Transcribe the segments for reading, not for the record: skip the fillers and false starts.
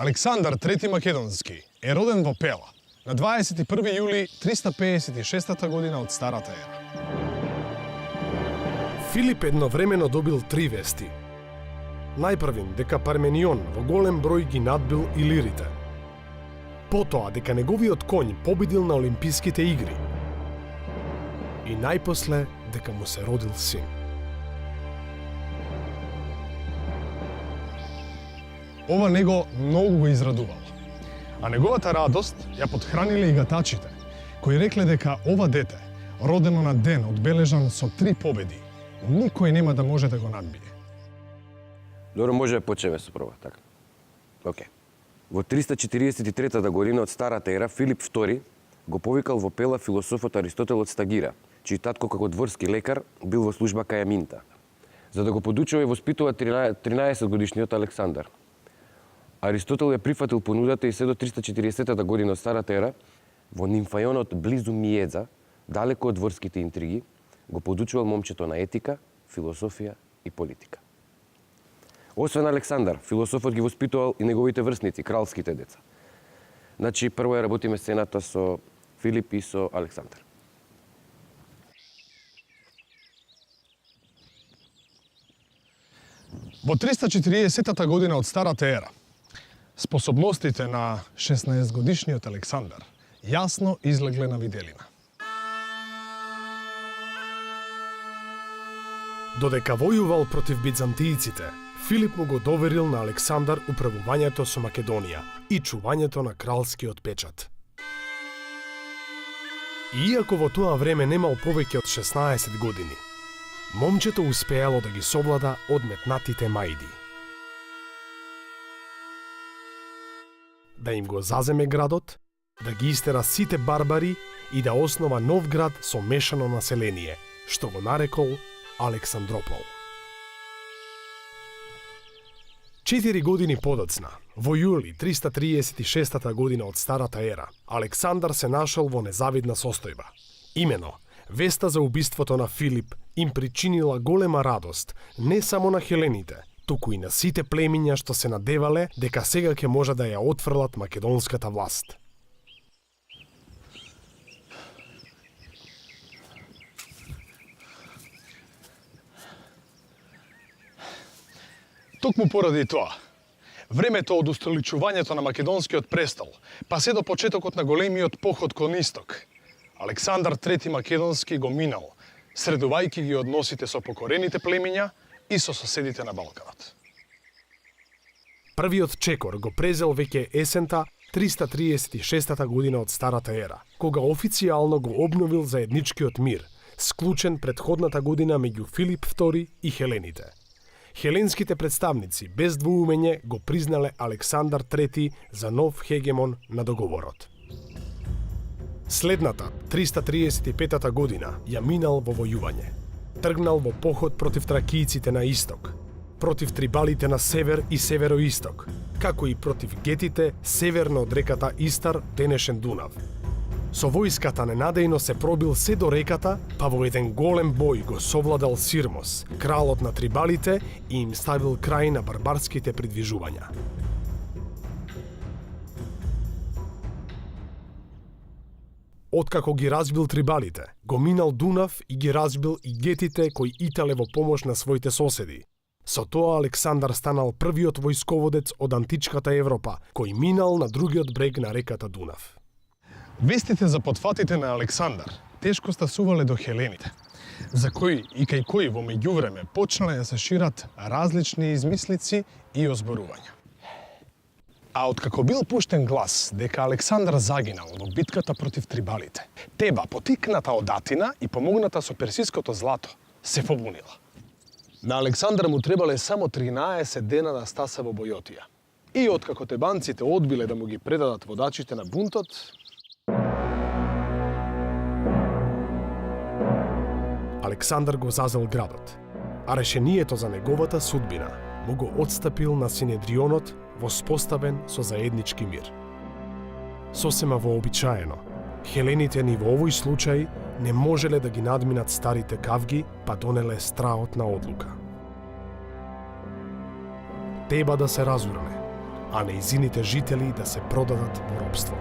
Александар III Македонски е роден во Пела на 21 јули 356 година од Старата ера. Филип едновремено добил 3 вести. Најпрвин дека Парменион во голем број ги надбил илирите. Потоа дека неговиот коњ победил на Олимписките игри. И најпосле дека му се родил син. Ова него многу го израдувало. А неговата радост ја подхраниле и гатачите, кои рекле дека ова дете, родено на ден одбележан со 3 победи, никој нема да може да го надбие. Добро, може да почнеме со прва, така. Океј. Во 343 година од Старата ера, Филип II го повикал во Пела философот Аристотел од Стагира, чиј татко како дворски лекар бил во служба кај Аминта, за да го подучува и воспитува 13 годишниот Александар. Аристотел ја прифатил понудата и се до 340 година од Старата ера, во Нимфајонот близу Миедза, далеко од дворските интриги, го подучувал момчето на етика, философија и политика. Освен Александар, философот ги воспитувал и неговите врсници, кралските деца. Значи, прво ја работиме сцената со Филип и со Александар. Во 340 година од Старата ера, способностите на 16-годишниот Александар јасно излегле на виделина. Додека војувал против бизантијците, Филип му го доверил на Александар управувањето со Македонија и чувањето на кралскиот печат. Иако во тоа време немал повеќе од 16 години, момчето успеало да ги совлада одметнатите мајди. Да им го заземе градот, да ги истера сите барбари и да основа нов град со мешано население, што го нарекол Александропол. 4 години подоцна, во јули 336 година од Старата ера, Александар се нашол во незавидна состојба. Имено, веста за убиството на Филип им причинила голема радост не само на хелените, туку и на сите племиња што се надевале дека сега ќе може да ја отфрлат македонската власт. Токму поради тоа, времето од устоличувањето на македонскиот престол, па се до почетокот на големиот поход кон исток, Александар III Македонски го минал, средувајќи ги односите со покорените племиња и со соседите на Балканот. Првиот чекор го презел веќе есента 336 година од Старата ера, кога официјално го обновил заедничкиот мир, склучен претходната година меѓу Филип II и хелените. Хеленските представници без двоумење го признале Александар III за нов хегемон на договорот. Следната, 335 година, ја минал во војување. Тргнал во поход против тракијците на исток, против трибалите на север и североисток, како и против гетите северно од реката Истар, денешен Дунав. Со војската ненадејно се пробил се до реката, па во еден голем бој го совладал Сирмос, кралот на трибалите, и им ставил крај на барбарските придвижувања. Откако ги разбил трибалите, го минал Дунав и ги разбил и гетите кои итале во помош на своите соседи. Со тоа Александар станал првиот војсководец од античката Европа, кој минал на другиот брег на реката Дунав. Вестите за потфатите на Александар тешко стасувале до хелените, за кои и кај кои во меѓувреме почнале да се шират различни измислици и озборувања. А откако бил пуштен глас дека Александар загинал во битката против трибалите, Теба, потикната од Атина и помогната со персиското злато, се побунила. На Александар му требале само 13 дена да стаса во Бојотија. И откако тебанците одбиле да му ги предадат водачите на бунтот, Александар го зазел градот, а решението за неговата судбина му го отстапил на Синедрионот, воспоставен со заеднички мир. Сосема вообичаено, хелените ни во овој случај не можеле да ги надминат старите кавги, па донеле страотна одлука. Теба да се разурне, а нејзините жители да се продадат во робство.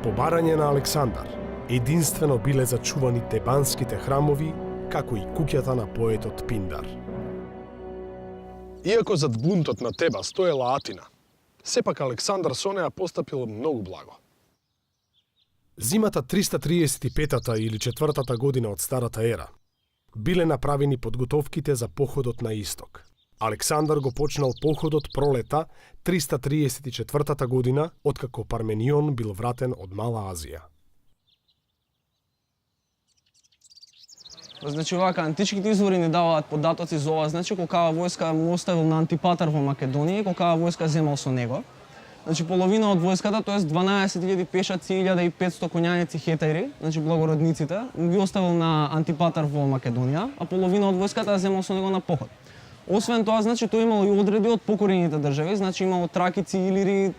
По барање на Александар, единствено биле зачувани тебанските храмови, како и куќата на поетот Пиндар. Иако зад бунтот на Теба стоела Атина, сепак Александар со неа постапил многу благо. Зимата 335-та или 4-та година од Старата ера биле направени подготовките за походот на исток. Александар го почнал походот пролета 334 година, откако Парменион бил вратен од Мала Азија. Значи, вака, античките извори ни даваат податоци за ова. Значи, колкава војска му оставил на Антипатар во Македонија и колкава војска земал со него. Значи, половина од војската, тоа 12.000 пешаци, 1.500 коњаници хетајри, значи благородниците, ги оставил на Антипатар во Македонија, а половина од војската земал со него на поход. Освен тоа, значи, тој имало и одреди од покорените држави, значи имало тракици, илири,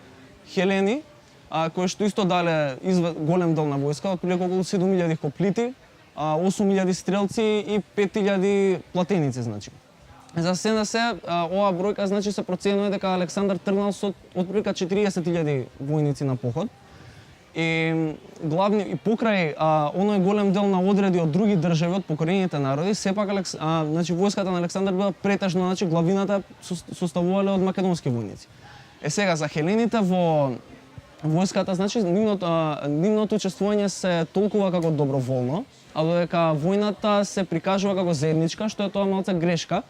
хелени, кои што исто дале голем дел на војска, отприлика околу 7.000 коплити, 8.000 стрелци и 5.000 платеници, значи. За се на се, оваа бројка, значи, се проценува дека Александар тргнал со отприлика 40.000 војници на поход. И главни и покрај оној голем дел на одреди од други држави, од покорените народи, сепак значи војската на Александар била претежно, значи главината составувале од македонски војници. Сега за хелените во војската, значи нивното учествување се толкува како доброволно, а додека војната се прикажува како заедничка, што е тоа малце грешка.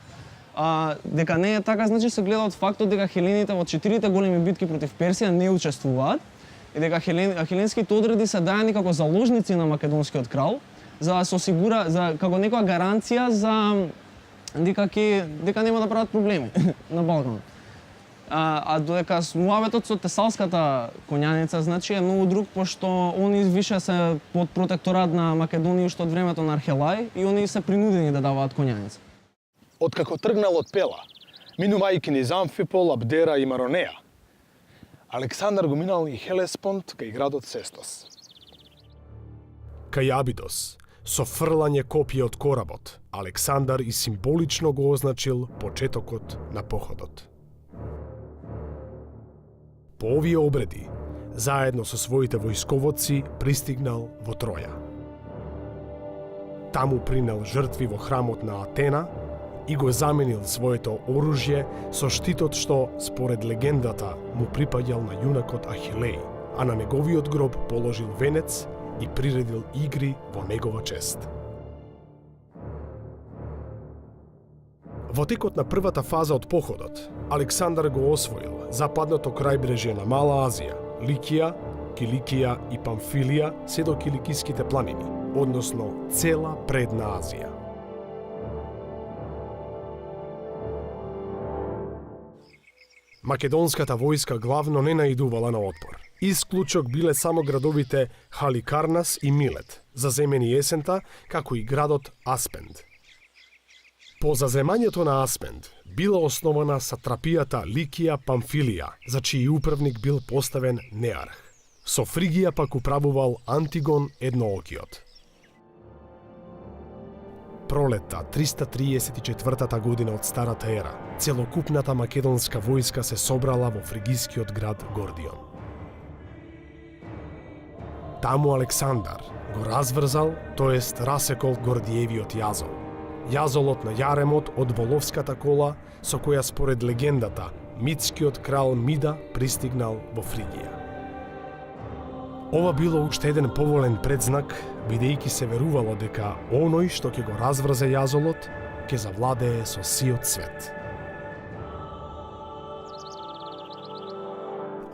Дека не е така, значи се гледа од фактот дека хелените во 4 големи битки против Персија не учествуваат и дека хеленските одреди се даени како заложници на македонскиот крал, за да се осигура како некоја гаранција за дека нема да прават проблеми на Балканот. А додека муабетот со тесалската коњаница, значи е многу друг, пошто они више се под протекторат на Македонија уште од времето на Архелај и они се принудени да даваат коњаница. Откако тргнал од Пела, минувајќи низ Амфипол, Абдера и Маронеја, Александар го минал и Хелеспонд кај градот Сестос. Кај Абидос, со фрлање копија од коработ, Александар и символично го означил почетокот на походот. По овие обреди, заедно со своите војсководци, пристигнал во Троја. Таму принел жртви во храмот на Атена и го заменил своето оружје со штитот што, според легендата, му припаѓал на јунакот Ахилеј, а на неговиот гроб положил венец и приредил игри во негова чест. Во текот на првата фаза од походот, Александар го освоил западното крајбрежје на Мала Азија, Ликија, Киликија и Памфилија се до Киликиските планини, односно цела предна Азија. Македонската војска главно не наидувала на отпор. Исклучок биле само градовите Халикарнас и Милет, заземени есента, како и градот Аспенд. По заземањето на Аспенд била основана сатрапијата Ликија Памфилија, за чиј управник бил поставен Неарх. Со Фригија пак управувал Антигон Едноокиот. Пролетта 334 година од Старата ера, целокупната македонска војска се собрала во фригискиот град Гордион. Таму Александар го разврзал, тоест расекол Гордиевиот јазол. Јазолот на јаремот од воловската кола, со која според легендата митскиот крал Мида пристигнал во Фригија. Ова било уште еден поволен предзнак, бидејќи се верувало дека оној што ќе го разврзе јазолот, ќе завладее со сиот свет.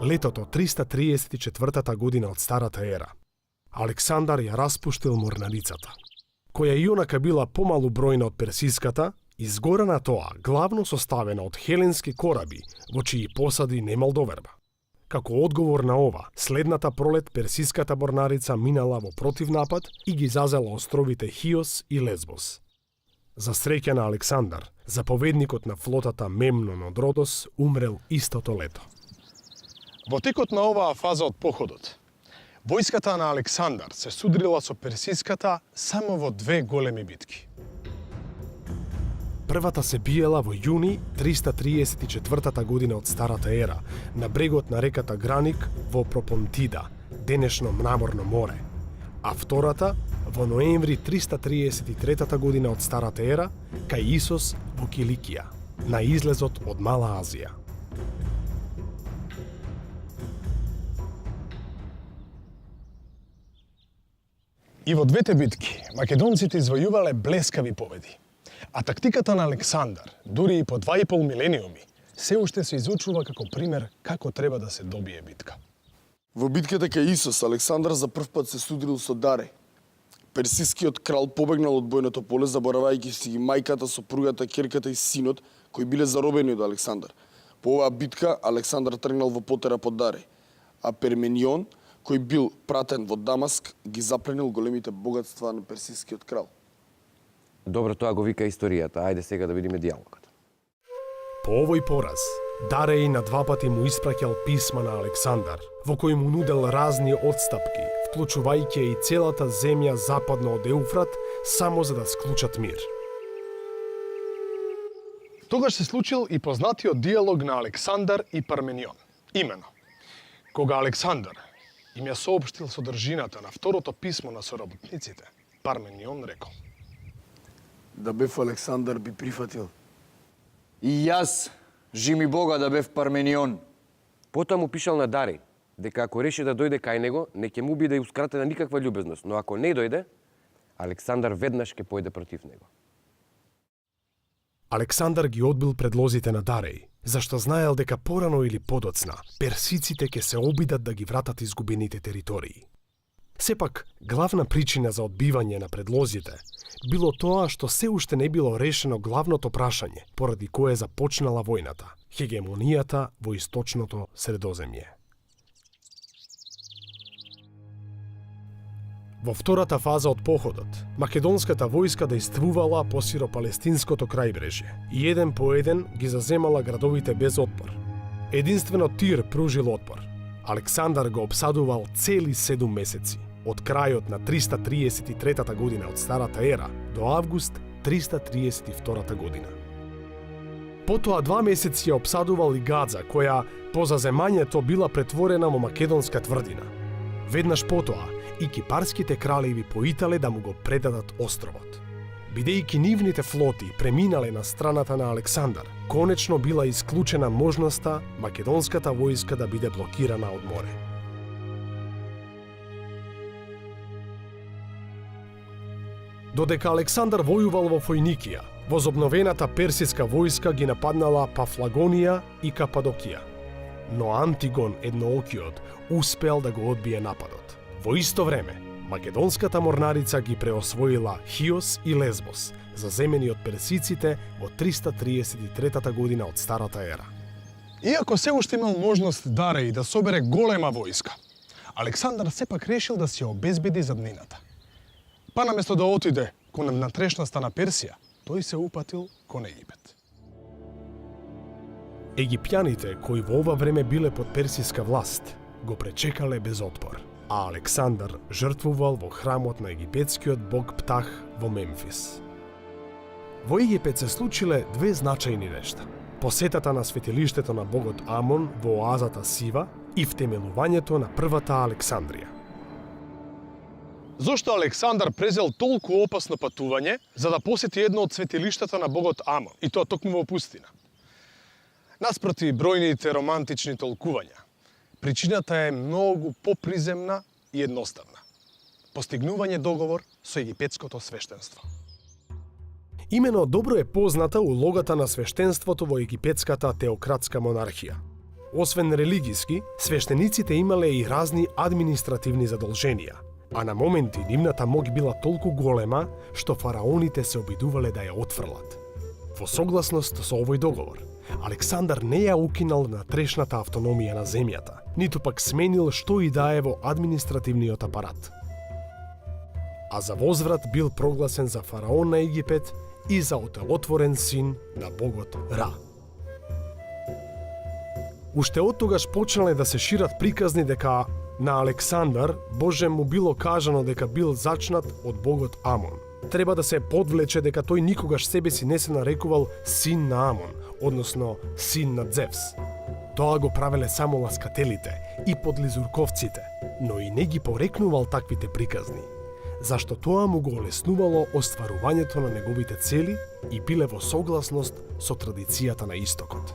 Летото 334 година од Старата ера, Александар ја распуштил морнарицата, која и онака била помалу бројна од персиската, изгора на тоа главно составена од хеленски кораби, во чии посади немал доверба. Како одговор на ова, следната пролет персиската морнарица минала во противнапад и ги зазела островите Хиос и Лесбос. За среќа на Александар, заповедникот на флотата Мемнон од Родос умрел истото лето. Во текот на оваа фаза од походот, војската на Александар се судрила со персиската само во 2 големи битки. Првата се биела во јуни 334 година од Старата ера, на брегот на реката Граник во Пропонтида, денешно Мраморно море, а втората во ноември 333 година од Старата ера, кај Исос во Киликија, на излезот од Мала Азија. И во двете битки македонците извојувале блескави победи. А тактиката на Александар, дури и по 2,5 милениуми, се уште се изучува како пример како треба да се добие битка. Во битката кај Исос, Александар за прв пат се судрил со Дареј. Персискиот крал побегнал од бојното поле, заборавајќи си ги мајката, сопругата, ќерката и синот, кои биле заробени од Александар. По оваа битка, Александар тргнал во потера под Дареј, а Перменион, кој бил пратен во Дамаск, ги запленил големите богатства на персискиот крал. Добро, тоа го вика историјата. Ајде сега да видиме дијалогот. По овој пораз, Дареј на два пати му испраќал писма на Александар, во кои му нудел разни одстапки, вклучувајќи и целата земја западно од Еуфрат, само за да склучат мир. Тогаш се случил и познатиот диалог на Александар и Парменион. Имено, кога Александар им ја соопштил содржината на второто писмо на соработниците, Парменион рекол: Да бев Александар би прифатил. И јас, жими Бога, да бев Парменион. Потоа му пишал на Дареј, дека ако реши да дојде кај него, не ќе му бидеускратена никаква љубезност, но ако не дојде, Александар веднаш ќе појде против него. Александар ги одбил предлозите на Дареј, зашто знаел дека порано или подоцна персиците ќе се обидат да ги вратат изгубените територии. Сепак, главна причина за одбивање на предлозите било тоа што се уште не било решено главното прашање поради кое започнала војната – хегемонијата во источното Средоземје. Во втората фаза од походот, македонската војска действувала по сиропалестинското крајбрежје и еден по еден ги заземала градовите без отпор. Единствено Тир пружил отпор. Александар го обсадувал цели 7 месеци, од крајот на 333 година од Старата ера до август 332 година. Потоа 2 месеци ја обсадувал и Гадза, која по заземањето била претворена во македонска тврдина. Веднаш потоа, и кипарските кралеви поитале да му го предадат островот. Бидејќи нивните флоти преминале на страната на Александар, конечно била исклучена можноста македонската војска да биде блокирана од море. Додека Александар војувал во Фојникија, возобновената персиска војска ги нападнала Пафлагонија и Кападокија. Но Антигон едноокиот успеал да го одбие нападот. Во исто време, македонската морнарица ги преосвоила Хиос и Лесбос, заземени од персиците во 333 година од Старата ера. Иако се уште имал можност Дареј да собере голема војска, Александар сепак решил да си обезбеди заднината. Па наместо да отиде кон натрешноста на Персија, тој се упатил кон Египет. Египјаните, кои во ова време биле под персиска власт, го пречекале без отпор, а Александар жртвувал во храмот на египетскиот бог Птах во Мемфис. Во Египет се случиле две значајни нешта. Посетата на светилиштето на богот Амон во оазата Сива и втемелувањето на првата Александрија. Зошто Александар презел толку опасно патување за да посети едно од светилиштата на богот Амон, и тоа токму во пустина? Наспроти бројните романтични толкувања, причината е многу поприземна и едноставна. Постигнување договор со египетското свештенство. Имено добро е позната улогата на свештенството во египетската теократска монархија. Освен религиски, свештениците имале и разни административни задолженија, а на моменти нивната моќ била толку голема што фараоните се обидувале да ја отфрлат. Во согласност со овој договор, Александар не ја укинал натрешната автономија на земјата, ниту пак сменил што и да е во административниот апарат. А за возврат бил прогласен за фараон на Египет и за отелотворен син на богот Ра. Уште оттогаш почнале да се шират приказни дека на Александар Боже му било кажано дека бил зачнат од богот Амон. треба да се подвлече дека тој никогаш себе си не се нарекувал син на Амон, односно син на Зевс. Тоа го правеле само ласкателите и подлизурковците, но и не ги порекнувал таквите приказни, зашто тоа му го олеснувало остварувањето на неговите цели и биле во согласност со традицијата на Истокот.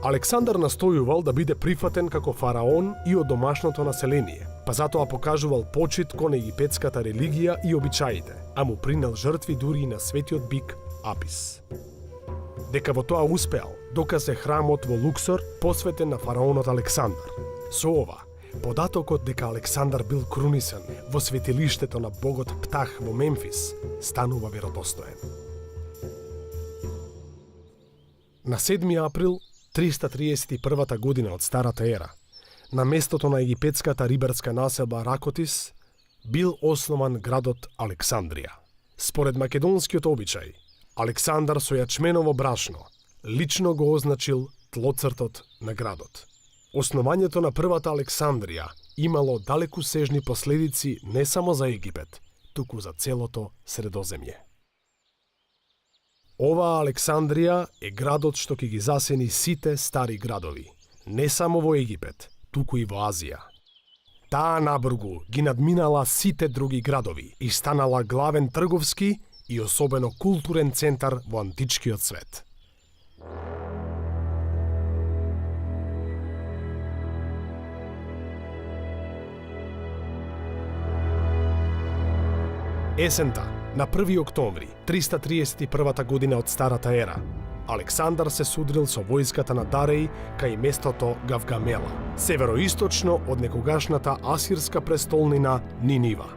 Александар настојувал да биде прифатен како фараон и од домашното население, па затоа покажувал почит кон египетската религија и обичаите, а му принел жртви дури и на светиот бик Апис. Дека во тоа успеал, доказе храмот во Луксор посветен на фараонот Александар. Со ова, податокот дека Александар бил крунисен во светилиштето на богот Птах во Мемфис станува веродостоен. На 7 април 331 година од Старата ера, на местото на египетската рибарска населба Ракотис, бил основан градот Александрија. Според македонскиот обичај, Александар со јачменово брашно лично го означил тлоцртот на градот. Основањето на првата Александрија имало далекусежни последици не само за Египет, туку за целото Средоземје. Оваа Александрија е градот што ќе ги засени сите стари градови, не само во Египет, туку и во Азија. Таа набргу ги надминала сите други градови и станала главен трговски и особено културен центар во античкиот свет. Есента, на 1 октомври 331 година од Старата ера, Александар се судрил со војската на Дареј кај местото Гавгамела, североисточно од некогашната асирска престолнина Нинива.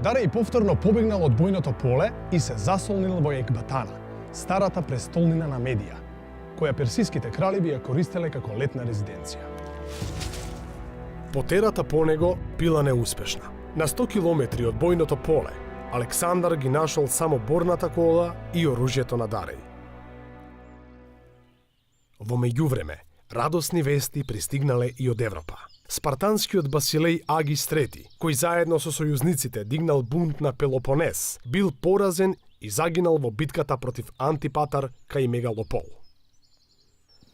Дареј повторно побегнал од бојното поле и се засолнил во Екбатана, старата престолнина на Медија, која персиските кралеви ја користеле како летна резиденција. Потерата по него била неуспешна. На 100 километри од бојното поле, Александар ги нашол само борната кола и оружјето на Дареј. Во меѓувреме, радосни вести пристигнале и од Европа. Спартанскиот Басилеј Агис III, кој заедно со сојузниците дигнал бунт на Пелопонес, бил поразен и загинал во битката против Антипатар кај Мегалопол.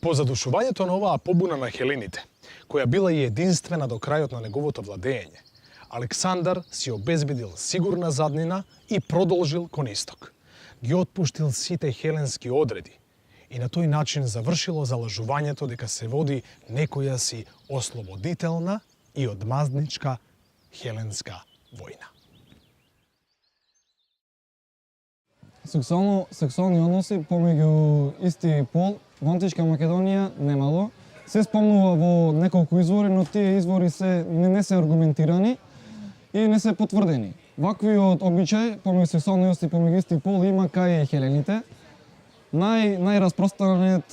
По задушувањето на оваа побуна на хелените, која била и единствена до крајот на неговото владење, Александар си обезбедил сигурна заднина и продолжил кон исток. Ги отпуштил сите хеленски одреди и на тој начин завршило залажувањето дека се води некоја си ослободителна и одмазничка хеленска војна. Сексуални односи помеѓу исти пол во античка Македонија немало. Се спомнува во неколку извори, но тие извори не се аргументирани и не се потврдени. Ваквиот обичај помеѓу сексуални односи помеѓу исти пол има кај хелените. Најраспространет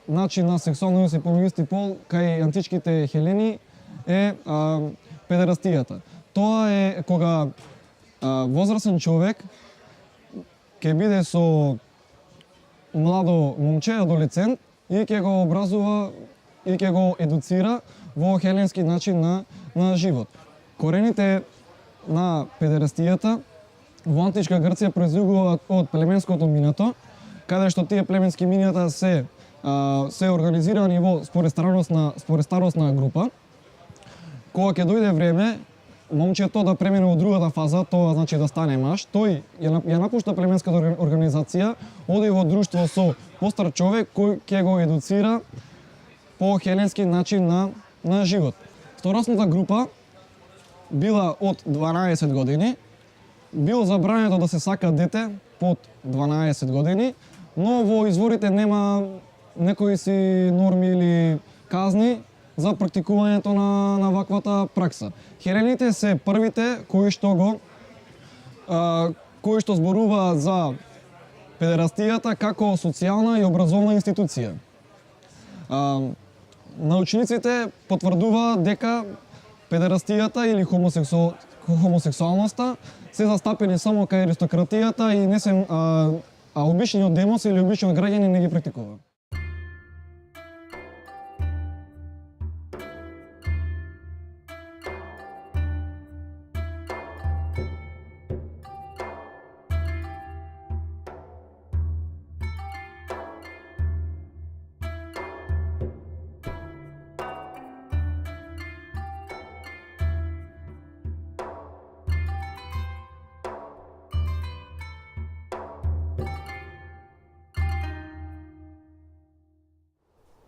начин на сексуални односи помеѓу исти пол кај античките хелени е педерастијата. Тоа е кога возрасен човек ќе биде со младо момче, адолесцент, и ќе го образува и ќе го едуцира во хеленски начин на живот. Корените на педерастијата во античка Грција произлегуваат од племенското минато, каде што тие племенски мината се организирани во според старосна група. Кога ќе дојде време, момчето да премине во другата фаза, тоа значи да стане маж, тој ја напушта племенската организација, оди во друштво со постар човек кој ќе го едуцира по хеленски начин на живот. Старосната група била од 12 години, било забрането да се сака дете под 12 години, но во изворите нема некои си норми или казни за практикувањето на ваквата пракса. Хелените се првите кои што зборуваат за педерастијата како социјална и образовна институција. Научниците потврдуваат дека педерастијата или хомосексуалноста се застапени само кај аристократијата и не се обичниот демос или обичниот граѓанин не ги практикува.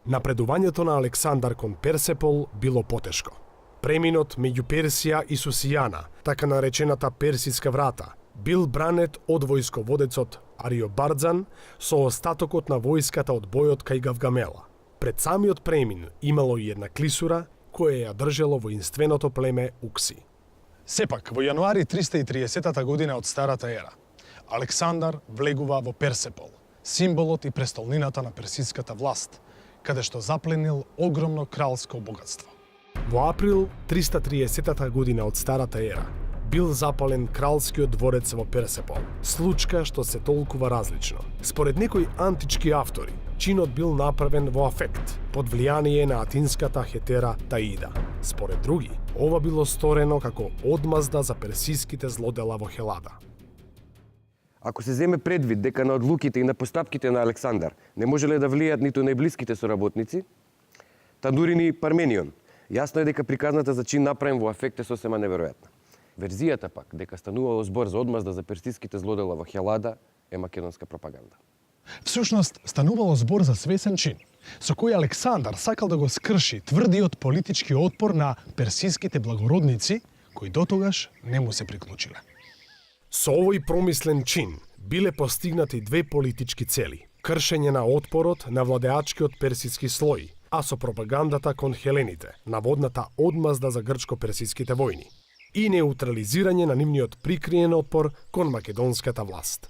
Напредувањето на Александар кон Персепол било потешко. Преминот меѓу Персија и Сусијана, така наречената Персиска врата, бил бранет од војсководецот Ариобарdzan со остатокот на војската од бојот кај Гавгамела. Пред самиот премин имало и една клисура која ја држело воинственото племе Укси. Сепак, во јануари 330 година од Старата ера, Александар влегува во Персепол, символот и престолнината на персиската власт, каде што запленил огромно кралско богатство. Во април 330 година од Старата ера бил запален кралскиот дворец во Персепол, случка што се толкува различно. Според некои антички автори, чинот бил направен во афект, под влијание на атинската хетера Таида. Според други, ова било сторено како одмазда за персиските злодела во Хелада. Ако се земе предвид дека на одлуките и на постапките на Александар не можеле да влијат ниту најблиските соработници, та дури ни Парменион, јасно е дека приказната за чин направен во афект е сосема неверојатна. Верзијата пак, дека станувало збор за одмазда за персиските злодела во Хелада, е македонска пропаганда. Всушност, станувало збор за свесен чин, со кој Александар сакал да го скрши тврдиот политички отпор на персиските благородници, кои дотогаш не му се приклучиле. Со овој промислен чин биле постигнати две политички цели: кршење на отпорот на владеачкиот персиски слој, а со пропагандата кон хелените, наводната одмазда за грчко-персиските војни, и неутрализирање на нивниот прикриен отпор кон македонската власт.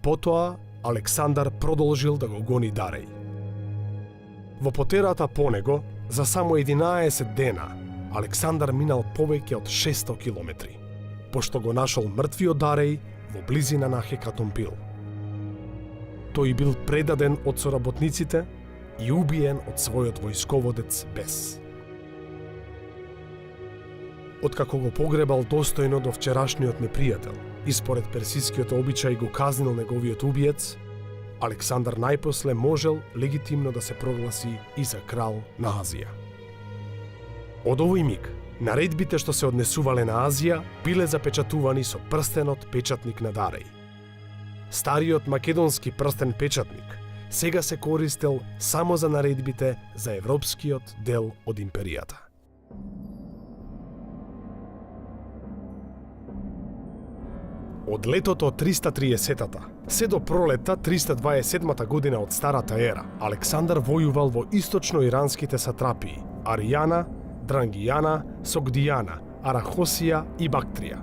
Потоа, Александар продолжил да го гони Дареј. Во потерата по него, за само 11 дена, Александар минал повеќе од 600 километри, пошто го нашол мртвиот Дареј во близина на Хекатомпил. Тој бил предаден од соработниците и убиен од својот војсководец Бес. Откако го погребал достојно до вчерашниот непријател и според персискиот обичај го казнил неговиот убиец, Александар најпосле можел легитимно да се прогласи и за крал на Азија. Од овој миг, наредбите што се однесувале на Азија биле запечатувани со прстенот печатник на Дареј. Стариот македонски прстен печатник сега се користел само за наредбите за европскиот дел од империјата. Од летото 330-та се до пролетта 327-та година од Старата ера, Александар војувал во источно-иранските сатрапии Аријана, Дрангијана, Согдијана, Арахосија и Бактрија.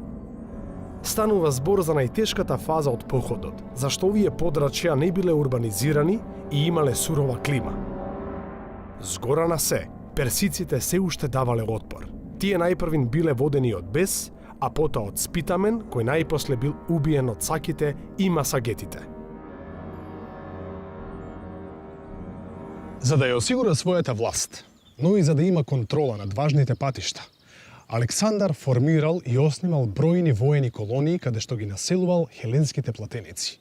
Станува збор за најтешката фаза од походот, зашто овие подрачја не биле урбанизирани и имале сурова клима. Згора на се, персиците се уште давале отпор. Тие најпрвин биле водени од Бес, а потоа од Спитамен, кој најпосле бил убиен од саките и масагетите. За да ја осигура својата власт, но и за да има контрола над важните патишта, Александар формирал и основал бројни воени колонии каде што ги населувал хеленските платеници.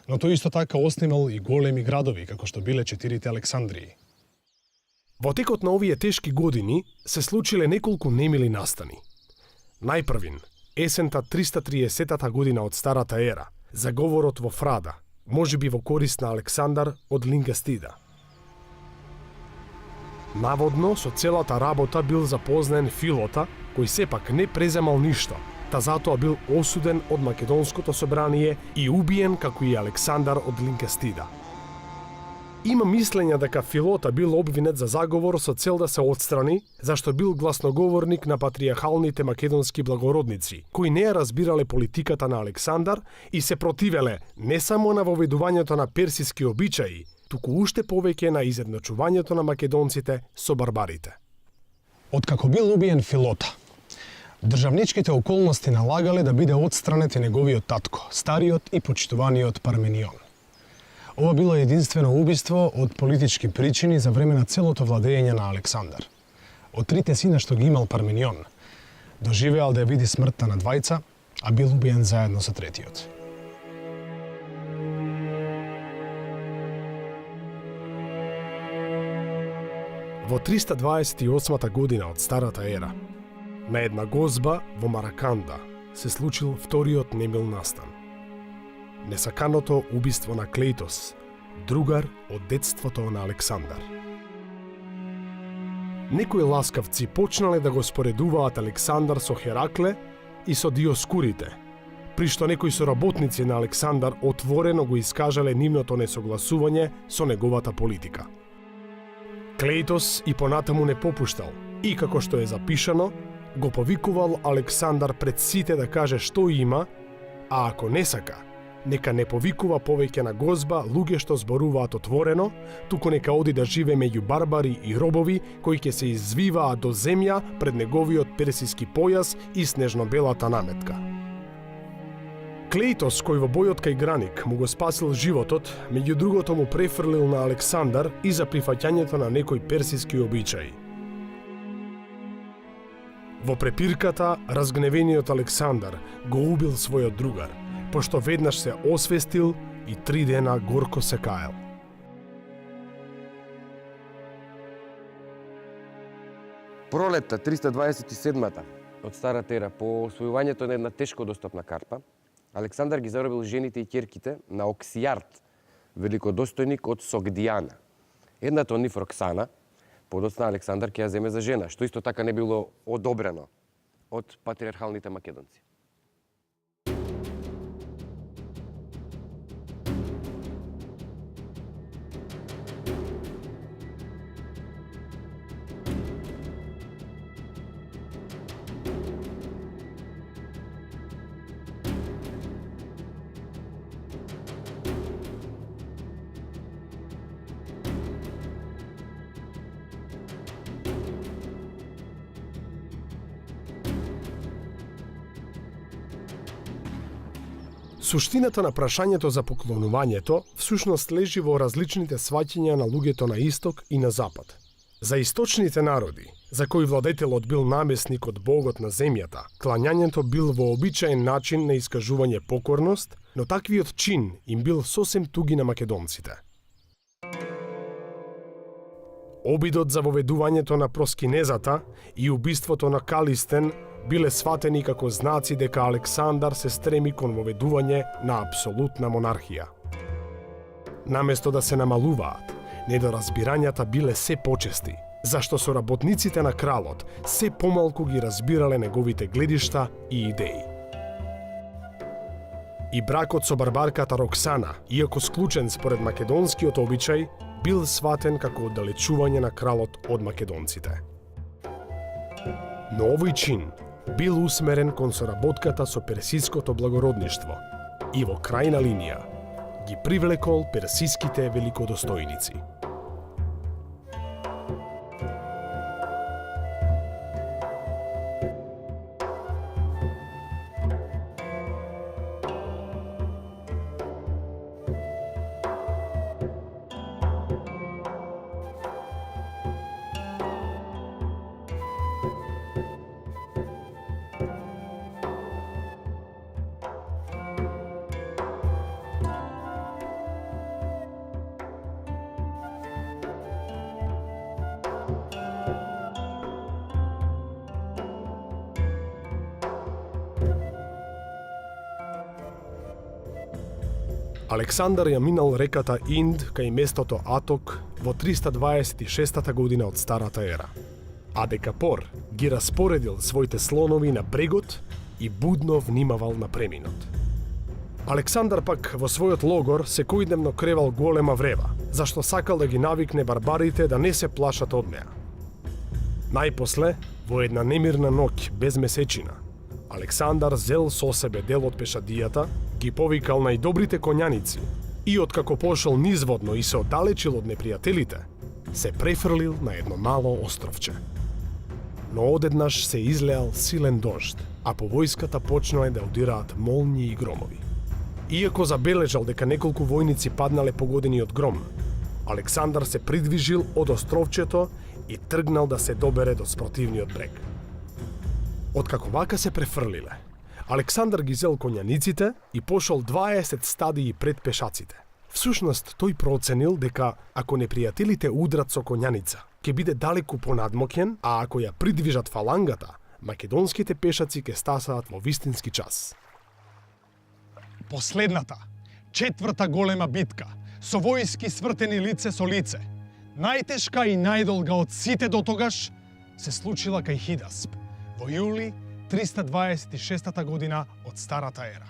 Но тој исто така основал и големи градови, како што биле 4 Александрии. Во текот на овие тешки години се случиле неколку немили настани. Најпрвин, есента 330-та година од Старата ера, заговорот во Фрада, можеби во корист на Александар од Лингестида. Наводно, со целата работа бил запознаен Филота, кој сепак не преземал ништо, та затоа бил осуден од македонското собрание и убиен како и Александар од Лингестида. Има мислење дека Филота бил обвинет за заговор со цел да се отстрани, зашто бил гласноговорник на патријахалните македонски благородници, кои не ја разбирале политиката на Александар и се противеле не само на воведувањето на персиски обичаи, туку уште повеќе на изедначувањето на македонците со барбарите. Откако бил убиен Филота, државничките околности налагале да биде отстранет и неговиот татко, стариот и почитуваниот Парменион. Ова било единствено убиство од политички причини за време на целото владење на Александар. Од трите сина што ги имал Парменион, доживеал да ја види смртта на двајца, а бил убиен заедно со третиот. Во 328 година од Старата ера, на една гозба во Мараканда се случил вториот немил настан. Несаканото убиство на Клеитос, другар од детството на Александар. Некои ласкавци почнале да го споредуваат Александар со Херакле и со Диоскурите, при што некои соработници на Александар отворено го искажале нивното несогласување со неговата политика. Клеитос и понатаму не попуштал и, како што е запишано, го повикувал Александар пред сите да каже што има, а ако не сака, нека не повикува повеќе на гозба луѓе што зборуваат отворено, туку нека оди да живе меѓу барбари и робови кои ќе се извиваат до земја пред неговиот персиски појас и снежно-белата наметка. Клеитос, кој во бојот кај Граник му го спасил животот, меѓу другото му префрлил на Александар и за прифаќањето на некои персиски обичаи. Во препирката, разгневениот Александар го убил својот другар, пошто веднаш се освестил и 3 дена горко се каел. Пролетта 327-та од Старата ера, по освојувањето на една тешко достапна карпа, Александар ги заробил жените и ќерките на Оксијард, великодостојник од Согдијана. Едната од нив, Роксана, подоцна Александар ќе ја земе за жена, што исто така не било одобрено од патриархалните македонци. Суштината на прашањето за поклонувањето всушност лежи во различните сваќања на луѓето на исток и на запад. За источните народи, за кои владетелот бил намесник од богот на земјата, клањањето бил вообичаен начин на искажување покорност, но таквиот чин им бил сосем туги на македонците. Обидот за воведувањето на проскинезата и убиството на Калистен биле сватени како знаци дека Александар се стреми кон воведување на апсолутна монархија. Наместо да се намалуваат, недоразбирањата биле се почести, зашто соработниците на кралот се помалку ги разбирале неговите гледишта и идеи. И бракот со барбарката Роксана, иако склучен според македонскиот обичај, бил сватен како оддалечување на кралот од македонците. Но овој чин бил усмерен кон соработката со персиското благородништво и во крајна линија ги привлекол персиските великодостојници. Александар ја минал реката Инд кај местото Аток во 326 година од Старата ера, а Декапор ги распоредил своите слонови на брегот и будно внимавал на преминот. Александар пак во својот логор секојдневно кревал голема врева, зашто сакал да ги навикне барбарите да не се плашат од неа. Најпосле, во една немирна ноќ без месечина, Александар зел со себе дел од пешадијата, ги повикал најдобрите коњаници и откако пошол низводно и се оддалечил од непријателите, се префрлил на едно мало островче. Но одеднаш се излеал силен дожд, а по војската почнале да удираат молњи и громови. Иако забележал дека неколку војници паднале погодени од гром, Александар се придвижил од островчето и тргнал да се добере до спротивниот брег. Откако вака се префрлиле, Александар ги зел коњаниците и пошол 20 стадии пред пешаците. Всушност, тој проценил дека ако непријателите удрат со коњаница, ќе биде далеку понадмоќен, а ако ја придвижат фалангата, македонските пешаци ќе стасаат во вистински час. Последната, четврта голема битка, со војски свртени лице со лице. Најтешка и најдолга од сите до тогаш се случила кај Хидасп во јули 326 година од Старата ера.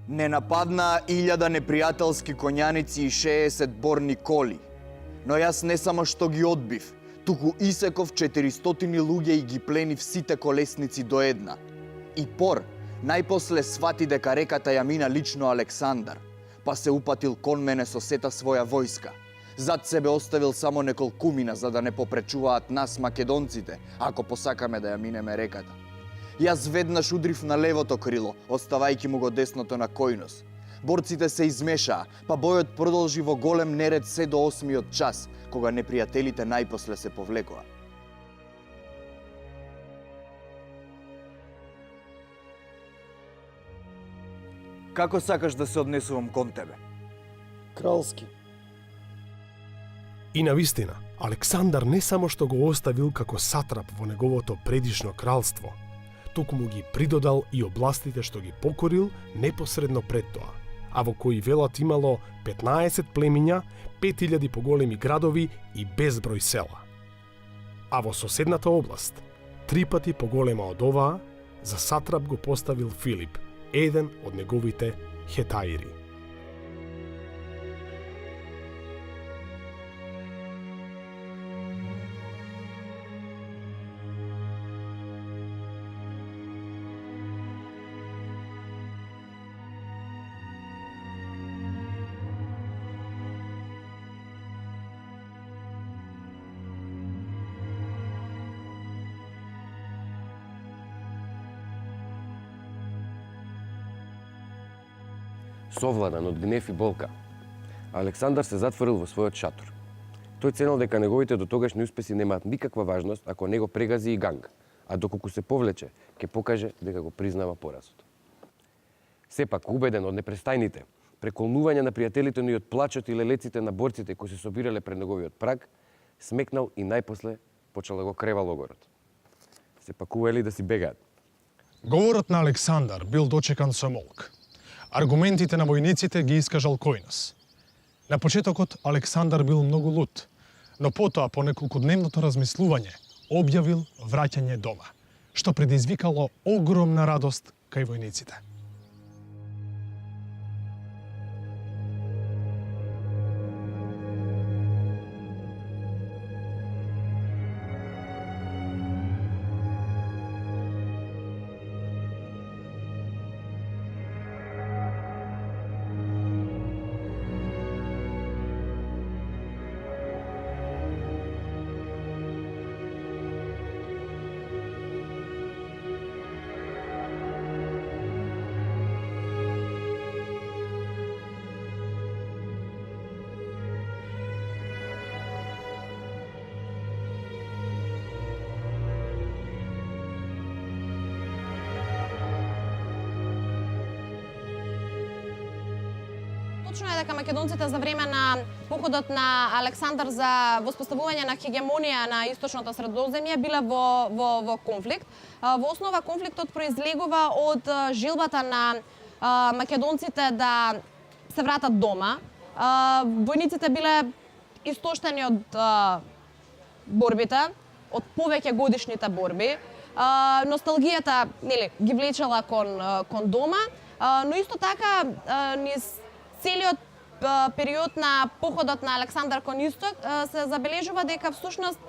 Не нападнаа 1000 непријателски конјаници и 60 борни коли. Но јас не само што ги одбив, туку исеков 400 луѓе и ги пленив сите колесници до една. И Пор најпосле свати дека реката ја мина лично Александар, па се упатил кон мене со сета своја војска. Зад себе оставил само неколкумина за да не попречуваат нас македонците, ако посакаме да ја минеме реката. Јас веднаш удрив на левото крило, оставајќи му го десното на Којнос. Борците се измешаа, па бојот продолжи во голем неред се до 8-миот час, кога непријателите најпосле се повлекоа. Како сакаш да се однесувам кон тебе? Кралски. И навистина, Александар не само што го оставил како сатрап во неговото предишно кралство, туку му ги придодал и областите што ги покорил непосредно пред тоа, а во кои велат имало 15 племиња, 5000 поголеми градови и безброј села. А во соседната област, 3 пати поголема од оваа, за сатрап го поставил Филип, еден од неговите хетаири. Совладан од гнев и болка, Александар се затворил во својот шатор. Тој ценел дека неговите до тогашни успеси немаат никаква важност ако не го прегази и Ганг, а доколку се повлече, ќе покаже дека го признава поразот. Сепак, убеден од непрестајните преколнувања на пријателите, но и од плачот и лелеците на борците кои се собирале пред неговиот праг, смекнал и најпосле почел да го крева логорот. Се пакували да си бегаат. Говорот на Александар бил дочекан со молк. Аргументите на војниците ги искажал Којнос. На почетокот Александар бил многу лут, но потоа по неколкудневното размислување објавил враќање дома, што предизвикало огромна радост кај војниците. Точно е дека македонците за време на походот на Александар за воспоставување на хегемонија на источното Средоземје биле во конфликт. Во основа конфликтот произлегува од желбата на македонците да се вратат дома. Војниците биле истоштени од борбите, од повеќе годишните борби. Носталгијата, ги влечела кон дома, но исто така низ целиот период на походот на Александар кон исток се забележува дека всушност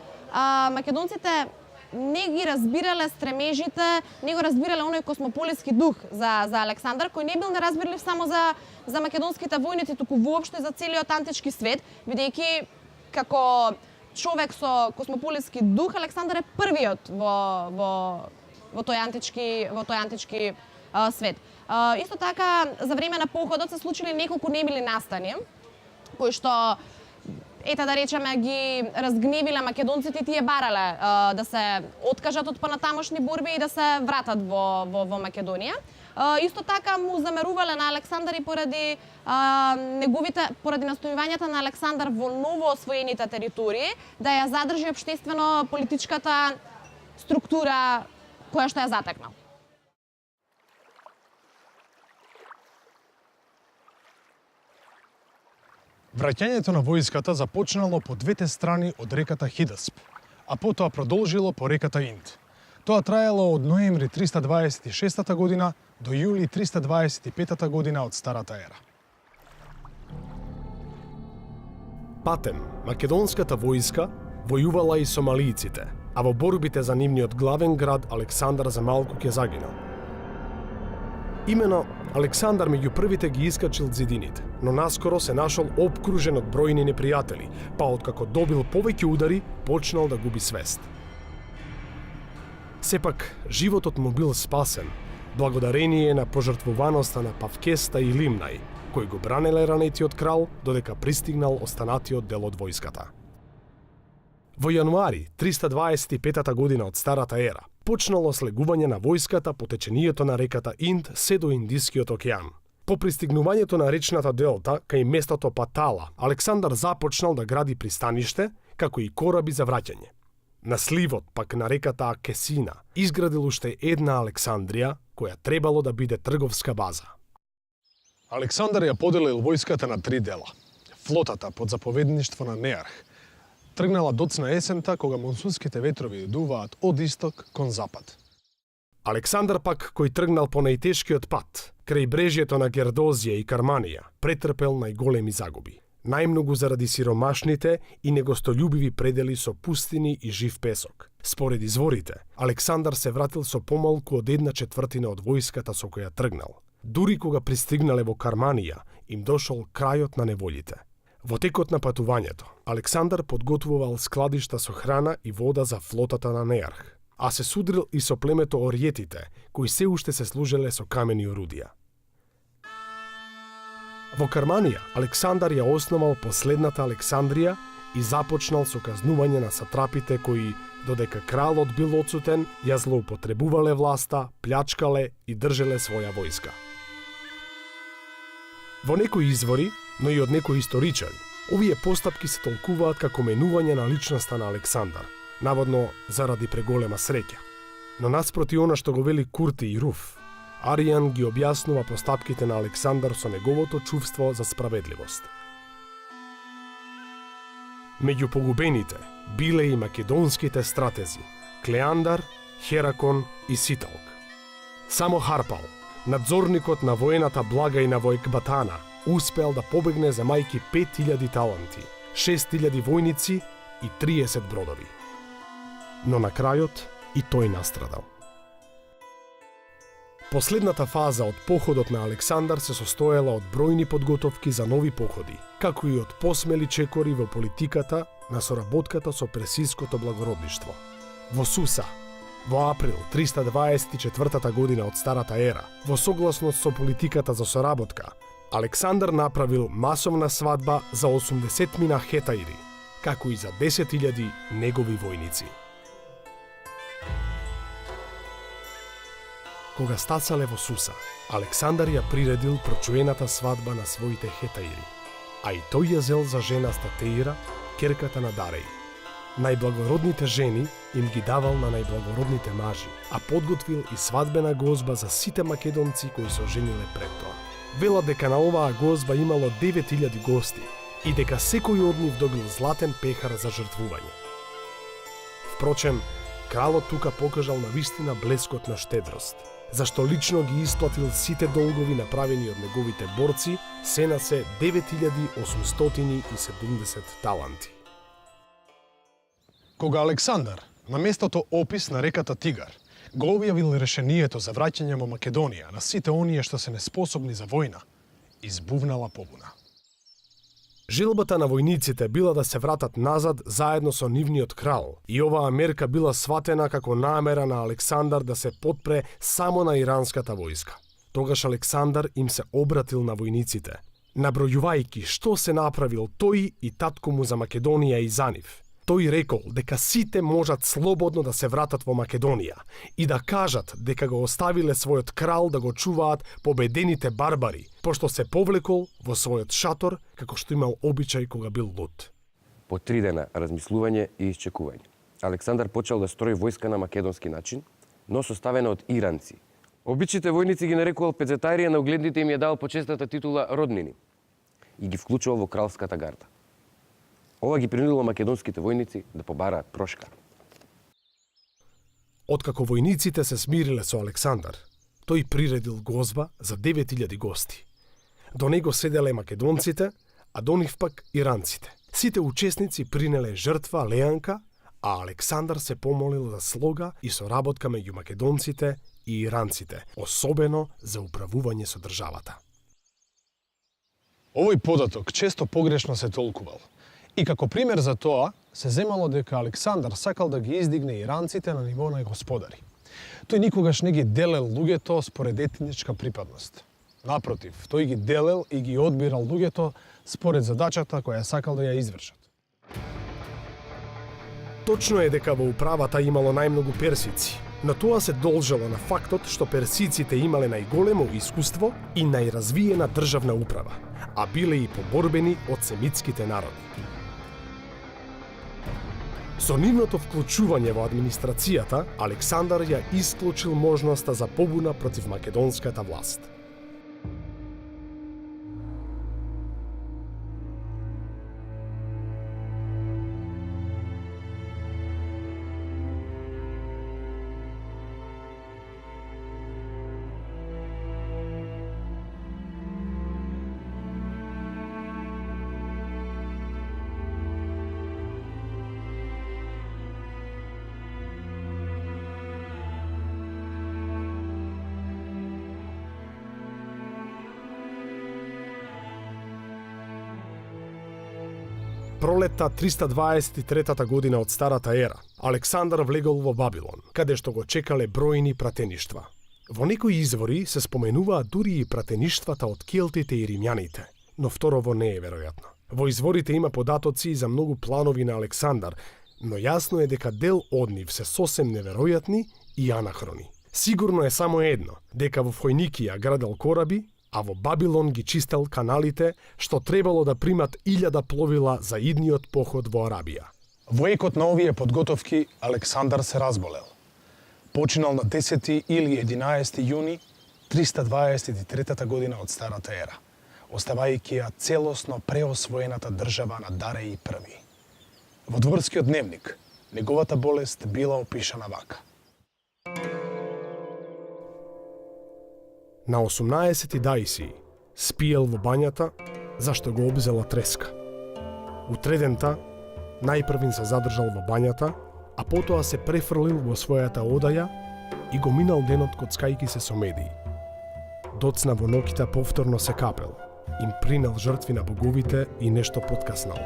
македонците не ги разбирале стремежите, не го разбирале оној космополитски дух за Александар, кој не бил неразбирлив само за македонските војници, туку воопшто за целиот антички свет, бидејќи како човек со космополитски дух Александар е првиот во тој антички свет. Исто така, за време на походот се случили неколку немили настани, кои што, да речеме, ги разгневиле македонците и тие барале да се откажат од понатамошни борби и да се вратат во Македонија. Исто така му замерувале на Александар и поради настојувањата на Александар во ново освоените територии да ја задржи општествено-политичката структура која што ја затекнал. Враќањето на војската започнало по двете страни од реката Хидасп, а потоа продолжило по реката Инд. Тоа траело од ноември 326 година до јули 325 година од Старата ера. Патем, македонската војска војувала и сомалијците, а во борбите за нивниот главен град Александар за малку ќе загинал. Имено, Александар меѓу првите ги искачил зидините, но наскоро се нашол обкружен од бројни непријатели, па откако добил повеќе удари, почнал да губи свест. Сепак, животот му бил спасен, благодарение на пожртвуваноста на Павкеста и Лимнај, кој го бранеле ранетиот крал, додека пристигнал останатиот дел од војската. Во јануари 325 година од Старата ера, почнало слегување на војската по течението на реката Инд се до Индискиот океан. По пристигнувањето на речната делта кај местото Патала, Александар започнал да гради пристаниште, како и кораби за враќање. На сливот, пак на реката Акесина, изградил уште една Александрија, која требало да биде трговска база. Александар ја поделил војската на три дела. Флотата под заповедништво на Неарх тргнала доцна есента кога монсунските ветрови дуваат од исток кон запад. Александар пак, кој тргнал по најтешкиот пат, крај брежјето на Гердозија и Карманија, претрпел најголеми загуби. Најмногу заради сиромашните и негостолюбиви предели со пустини и жив песок. Според изворите, Александар се вратил со помалку од 1/4 од војската со која тргнал. Дури кога пристигнале во Карманија, им дошол крајот на неволите. Во текот на патувањето, Александар подготвувал складишта со храна и вода за флотата на Неарх, а се судрил и со племето Орјетите, кои се уште се служеле со камени орудија. Во Карманија, Александар ја основал последната Александрија и започнал со казнување на сатрапите кои, додека кралот бил одсутен, ја злоупотребувале власта, плячкале и држеле своја војска. Во некои извори, но и од некои историчари, овие постапки се толкуваат како менување на личноста на Александар, наводно заради преголема среќа. Но наспроти она што го вели Курти и Руф, Аријан ги објаснува постапките на Александар со неговото чувство за справедливост. Меѓу погубените биле и македонските стратези Клеандар, Херакон и Ситалк. Само Харпал, надзорникот на воената благајна во Екбатана, успеал да побегне земајки 5000 таланти, 6000 војници и 30 бродови. Но на крајот и тој настрадал. Последната фаза од походот на Александар се состоела од бројни подготовки за нови походи, како и од посмели чекори во политиката на соработката со персиското благородништво. Во Суса, во април 324 година од Старата ера, во согласност со политиката за соработка, Александар направил масовна свадба за 80 хетаири, како и за 10.000 негови војници. Кога стасале во Суса, Александар ја приредил прочуената свадба на своите хетаири, а и тој ја зел за жена Статеира, керката на Дареј. Најблагородните жени им ги давал на најблагородните мажи, а подготвил и свадбена гозба за сите македонци кои се ожениле пред тоа. Вела дека на оваа гозба имало 9000 гости и дека секој од нив добил златен пехар за жртвување. Впрочем, кралот тука покажал навистина блескот на штедрост, зашто лично ги исплатил сите долгови направени од неговите борци, се на се 9870 таланти. Кога Александар, на местото Опис на реката Тигар, го објавил решението за враќање во Македонија на сите оние што се неспособни за војна, избувнала побуна. Желбата на војниците била да се вратат назад заедно со нивниот крал и оваа мерка била сватена како намера на Александар да се потпре само на иранската војска. Тогаш Александар им се обратил на војниците, набројувајќи што се направил тој и татко му за Македонија и за нив. Тој рекол дека сите можат слободно да се вратат во Македонија и да кажат дека го оставиле својот крал да го чуваат победените барбари, пошто се повлекол во својот шатор како што имал обичај кога бил луд. По 3 дена размислување и исчекување, Александар почел да строи војска на македонски начин, но составена од иранци. Обичните војници ги нарекувал педзетарија, на угледните им ја дал почестната титула роднини. и ги вклучува во кралската гарда. Ова ги принудило македонските војници да побараат прошка. Откако војниците се смириле со Александар, тој приредил гозба за 9000 гости. До него седеле македонците, а до нив пак иранците. Сите учесници принеле жртва лејанка, а Александар се помолил за слога и соработка меѓу македонците и иранците, особено за управување со државата. Овој податок често погрешно се толкувал. И како пример за тоа, се земало дека Александар сакал да ги издигне иранците на ниво на господари. Тој никогаш не ги делел луѓето според етничка припадност. Напротив, тој ги делел и ги одбирал луѓето според задачата која сакал да ја извршат. Точно е дека во управата имало најмногу персици, но тоа се должело на фактот што персиците имале најголемо искуство и најразвиена државна управа, а биле и поборбени од семитските народи. Со нивното вклучување во администрацијата, Александар ја исклучил можноста за побуна против македонската власт. Пролетта 323 година од Старата ера, Александар влегол во Бабилон, каде што го чекале бројни пратеништва. Во некои извори се споменуваат дури и пратеништвата од келтите и римјаните, но второво не е веројатно. Во изворите има податоци за многу планови на Александар, но јасно е дека дел од нив се сосем неверојатни и анахрони. Сигурно е само едно, дека во Фојникија градел кораби, а во Бабилон ги чистел каналите, што требало да примат 1000 пловила за идниот поход во Арабија. Во екот на овие подготовки Александар се разболел. Починал на 10 или 11 јуни 323 година од Старата ера, оставајќи ја целосно преосвоената држава на Дареј I. Во дворскиот дневник, неговата болест била опишана вака. На 18 дајси спиел во бањата, зашто го обзела треска. Утредента, најпрвин се задржал во бањата, а потоа се префрлил во својата одаја и го минал денот коцкајки се со медии. Доцна во ноќта повторно се капел, им принел жртви на боговите и нешто подкаснал.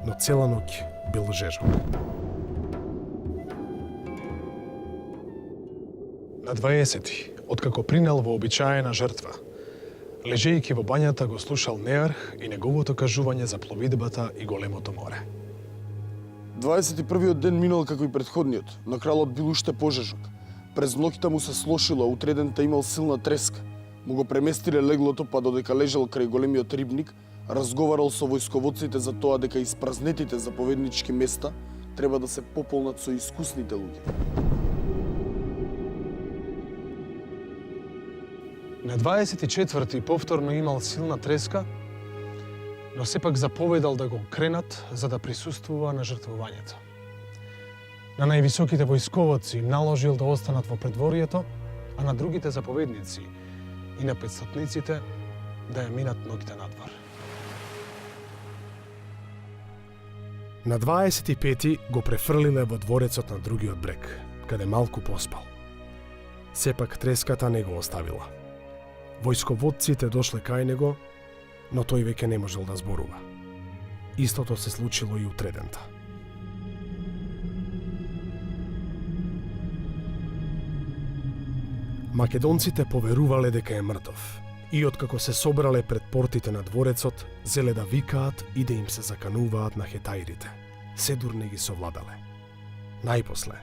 Но цела ноќ бил жежок. На 20, откако принел во обичаена жртва, лежејќи во бањата го слушал Неарх и неговото кажување за пловидбата и големото море. 21-иот ден минал како и предходниот, но кралот бил уште пожежок. През ноќта му се слошило, а утредента имал силна треска. Му го преместиле леглото, па додека лежал крај големиот рибник, разговарал со војсководците за тоа дека испразнетите заповеднички места треба да се пополнат со искусните луѓе. На 24 повторно имал силна треска, но сепак заповедал да го кренат за да присуствува на жртвувањето. На највисоките војсководци наложил да останат во предворието, а на другите заповедници и на петстотниците да ја минат ноќта надвор. На 25 го префрлиле во дворецот на другиот брег, каде малку поспал. Сепак треската не го оставила. Војсководците дошле кај него, но тој веќе не можел да зборува. Истото се случило и утредента. Македонците поверувале дека е мртов и откако се собрале пред портите на дворецот, зеле да викаат и да им се закануваат на хетаирите. Седур не ги совладале. Најпосле,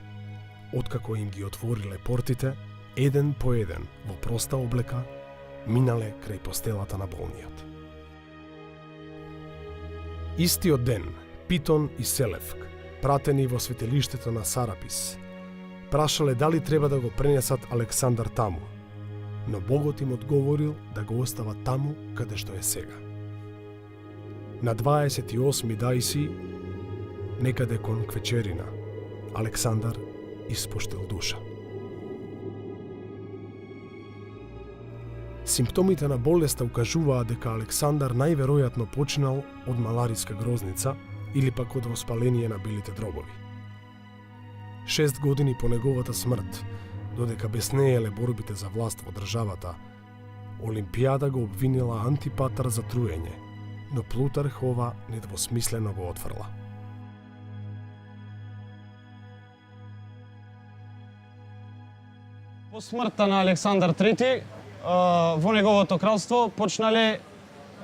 откако им ги отвориле портите, еден по еден во проста облека, минале крај постелата на болниот. Истиот ден, Питон и Селевк, пратени во светилиштето на Сарапис, прашале дали треба да го пренесат Александар таму, но Богот им одговорил да го остават таму каде што е сега. На 28 дајси, некаде кон квечерина, Александар испуштил душа. Симптомите на болеста укажуваат дека Александар најверојатно починал од малариска грозница или пак од воспаление на билите дробови. 6 години по неговата смрт, додека безнееле борбите за власт во државата, Олимпијада го обвинила Антипатар за труење, но Плутарх ова недвосмислено го отфрла. По смртта на Александар III, во неговото кралство почнале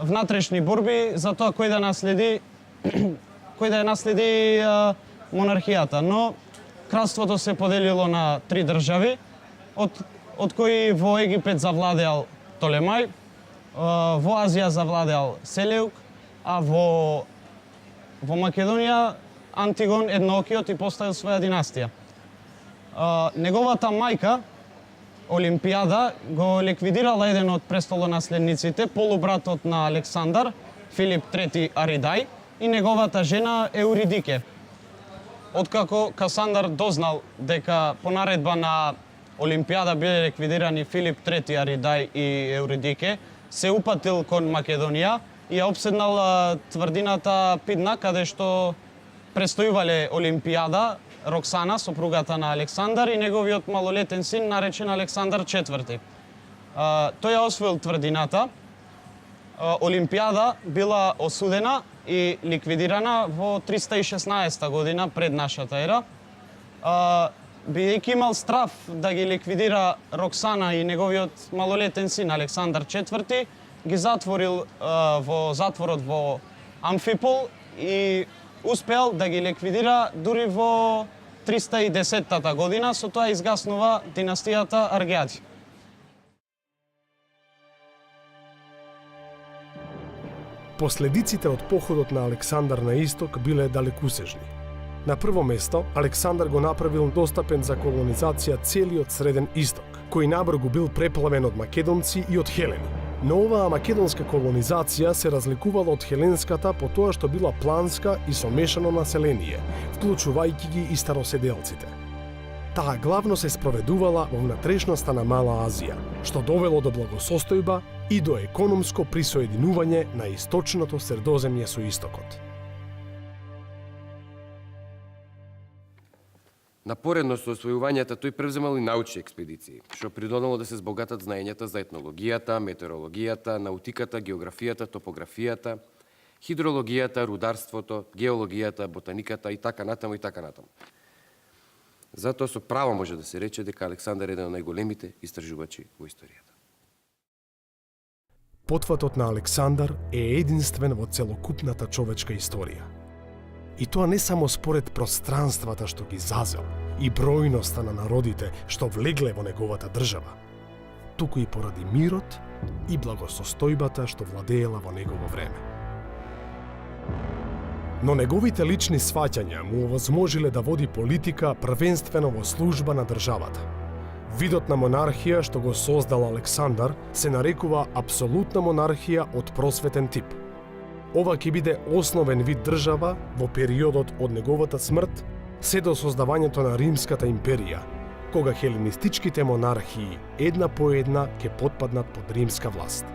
внатрешни борби за тоа кој да наследи монархијата, но кралството се поделило на 3 држави, од кои во Египет завладеал Толемај, во Азија завладеал Селеук, а во Македонија Антигон Едноокиот и поставил своја династија. Неговата мајка Олимпијада го ликвидирала еден од престолонаследниците, полубратот на Александар, Филип III Аридај, и неговата жена Еуридике. Откако Касандар дознал дека по наредба на Олимпијада биле ликвидирани Филип III Аридај и Еуридике, се упатил кон Македонија и ја обседнал тврдината Пидна, каде што престојувале Олимпијада, Роксана, сопругата на Александар, и неговиот малолетен син, наречен Александар IV. Тој ја освоил тврдината. Олимпијада била осудена и ликвидирана во 316 година пред нашата ера. Бидејќи имал страф да ги ликвидира Роксана и неговиот малолетен син Александар IV, ги затворил во затворот во Амфипол и успеал да ги ликвидира дури во 310 година, со тоа изгаснува династијата Аргеади. Последиците од походот на Александар на исток биле далекусежни. На прво место, Александар го направил достапен за колонизација целиот Среден Исток, кој набргу бил преплавен од македонци и од хелени. Но оваа македонска колонизација се разликувала од хеленската по тоа што била планска и со мешано население, вклучувајќи ги и староседелците. Таа главно се спроведувала во внатрешноста на Мала Азија, што довело до благосостојба и до економско присоединување на источното Средоземје со истокот. Напоредно со освојувањата тој превземал и научни експедиции, што придонело да се збогатат знаењата за етнологијата, метеорологијата, наутиката, географијата, топографијата, хидрологијата, рударството, геологијата, ботаниката и така натаму и така натаму. Затоа со право може да се рече дека Александар е еден од најголемите истражувачи во историјата. Потфатот на Александар е единствен во целокупната човечка историја. И тоа не само според пространствата што ги зазел и бројноста на народите што влегле во неговата држава, туку и поради мирот и благосостојбата што владеела во негово време. Но неговите лични сваќања му овозможиле да води политика првенствено во служба на државата. Видот на монархија што го создал Александар се нарекува апсолутна монархија од просветен тип. Ова ќе биде основен вид држава во периодот од неговата смрт се до создавањето на Римската империја, кога хеленистичките монархии една по една ќе потпаднат под римска власт.